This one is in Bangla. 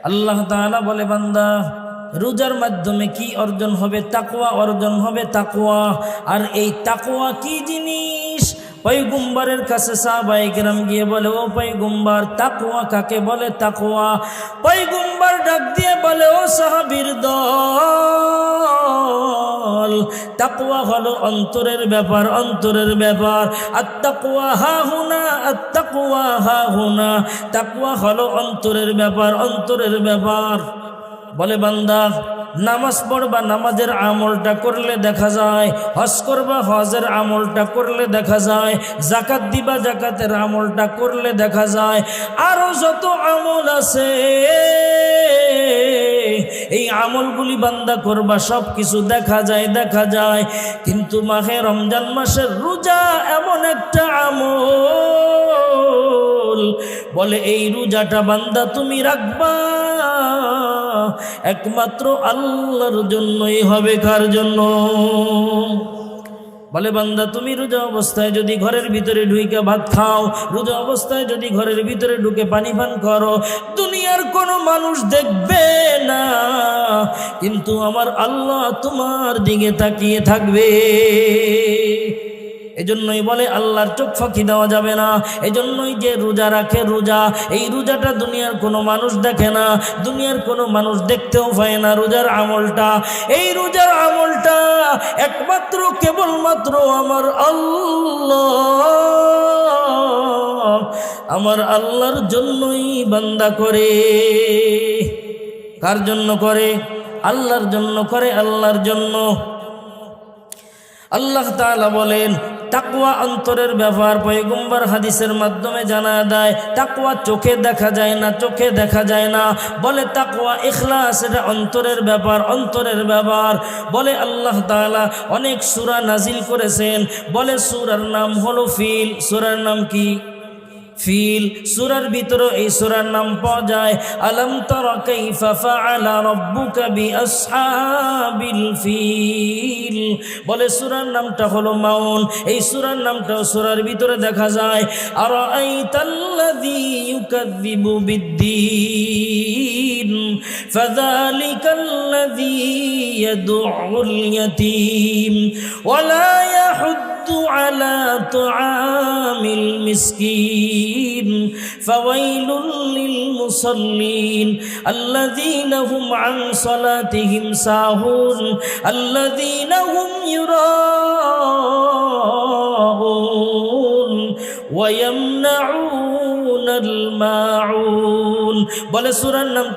আল্লাহ তাআলা বলে, বান্দা রোজার মাধ্যমে কি অর্জন হবে? তাকওয়া অর্জন হবে, তাকওয়া। আর এই তাকওয়া কি জিনিস? পয়গম্বরের কাছে সাহাবায়ে কেরাম গিয়ে বলে, ও পয়গম্বর, তাকওয়া কাকে বলে? তাকওয়া। পয়গম্বর ডাক দিয়ে বলে, ও সাহাবীর দল, তাকওয়া হলো অন্তরের ব্যাপার, অন্তরের ব্যাপার। আত-তাকওয়া হাহুনা, আত-তাকওয়া হাহুনা। তাকওয়া হলো অন্তরের ব্যাপার, অন্তরের ব্যাপার। বলে, বান্দা নামাজ পড়বা, নামাজের আমলটা করলে দেখা যায়। হজ করবা, হজের আমলটা করলে দেখা যায়। যাকাত দিবা, যাকাতের আমলটা করলে দেখা যায়। আরো যত আমল আছে এই আমলগুলি বান্দা করবা, সব কিছু দেখা যায়, দেখা যায়। কিন্তু মাহে রমজান মাসের রোজা এমন একটা আমল, বলে এই রোজাটা বান্দা তুমি রাখবা একমাত্র আল্লাহর জন্যই হবে। কার জন্য? বলে, বান্দা তুমি রোজা অবস্থায় যদি ঘরের ভিতরে ঢুকে ভাত খাও, রোজা অবস্থায় যদি ঘরের ভিতরে ঢুকে পানি পান করো, দুনিয়ার কোনো মানুষ দেখবে না, কিন্তু আমার আল্লাহ তোমার দিকে তাকিয়ে থাকবে। এজন্যই বলে আল্লাহর চোখ ফাঁকি দেওয়া যাবে না। এজন্যই যে রোজা রাখে, রোজা, এই রোজাটা দুনিয়ার কোনো মানুষ দেখে না, দুনিয়ার কোনো মানুষ দেখতেও পায় না রোজার আমলটা। এই রোজার আমলটা একমাত্র কেবলমাত্র আমার আল্লাহ, আমার আল্লাহর জন্যই বান্দা করে। কার জন্য করে? আল্লাহর জন্য করে, আল্লাহর জন্য। আল্লাহ তাআলা বলেন, তাকওয়া অন্তরের ব্যাপার। পয়গম্বর হাদিসের মাধ্যমে জানা দেয়, তাকওয়া চোখে দেখা যায় না, চোখে দেখা যায় না। বলে তাকওয়া ইখলাস, এটা অন্তরের ব্যাপার, অন্তরের ব্যাপার। বলে আল্লাহ তাআলা অনেক সূরা নাজিল করেছেন। বলে সূরার নাম হলো ফিল। সূরার নাম কি? ফিল। সূরার ভিতরে এই সূরার নাম পাওয়া যায়, আলাম তারা কাইফা ফাআলা রাব্বুকা বিআসহাবিল ফিল। বলে সূরার নামটা হলো মাউন। এই সূরার নামটাও সূরার ভিতরে দেখা যায়। আরাআইতাল্লাযী ইউকাযযিবু বিদ্দীন ফাযালিকাল্লাযী ইয়াদউল ইয়াতীম ওয়ালা ইয়াহুদ্দু আলা তুআমিল মিসকিন ফাওয়াইলুল লিল মুসাল্লিন আল্লাযীনা হুম আন সালাতিহিম সাহুন আল্লাযীনা হুম ইউরাউন ওয়া ইয়ামনাউনাল মাউন। বলে সূরার নাম